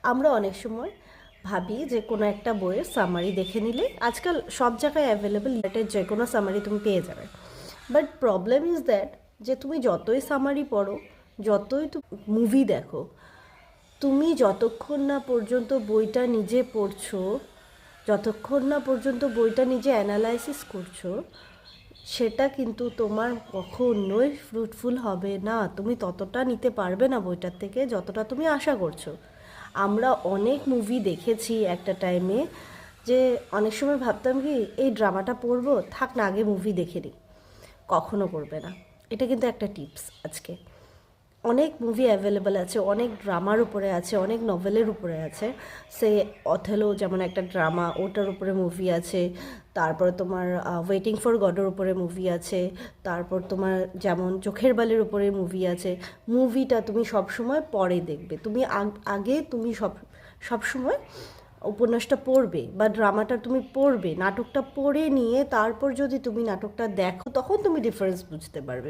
আমরা অনেক সময় ভাবি যে কোনো একটা বইয়ের সামারি দেখে নিলে আজকাল সব জায়গায় অ্যাভেলেবেল নেটের যে কোনো সামারি তুমি পেয়ে যাবে। বাট প্রবলেম ইজ দ্যাট যে তুমি যতই সামারি পড়ো, যতই মুভি দেখো, তুমি যতক্ষণ না পর্যন্ত বইটা নিজে পড়ছো, যতক্ষণ না পর্যন্ত বইটা নিজে অ্যানালাইসিস করছো, সেটা কিন্তু তোমার কখনোই ফ্রুটফুল হবে না। তুমি ততটা নিতে পারবে না বইটার থেকে যতটা তুমি আশা করছো। আমরা অনেক মুভি দেখেছি একটা টাইমে, যে অনেক সময় ভাবতাম কি এই ড্রামাটা পড়বো, থাক না আগে মুভি দেখে নিই। কখনো করবে না। এটা কিন্তু একটা টিপস আজকে। অনেক মুভি অ্যাভেলেবেল আছে, অনেক ড্রামার উপরে আছে, অনেক নভেলের উপরে আছে। সে অথেলো যেমন একটা ড্রামা, ওটার উপরে মুভি আছে। তারপরে তোমার ওয়েটিং ফর গডের উপরে মুভি আছে। তারপর তোমার যেমন চোখের বালির উপরে মুভি আছে। মুভিটা তুমি সবসময় পরে দেখবে, তুমি আগে তুমি সবসময় উপন্যাসটা পড়বে বা ড্রামাটা তুমি পড়বে, নাটকটা পড়ে নিয়ে তারপর যদি তুমি নাটকটা দেখো, তখন তুমি ডিফারেন্স বুঝতে পারবে।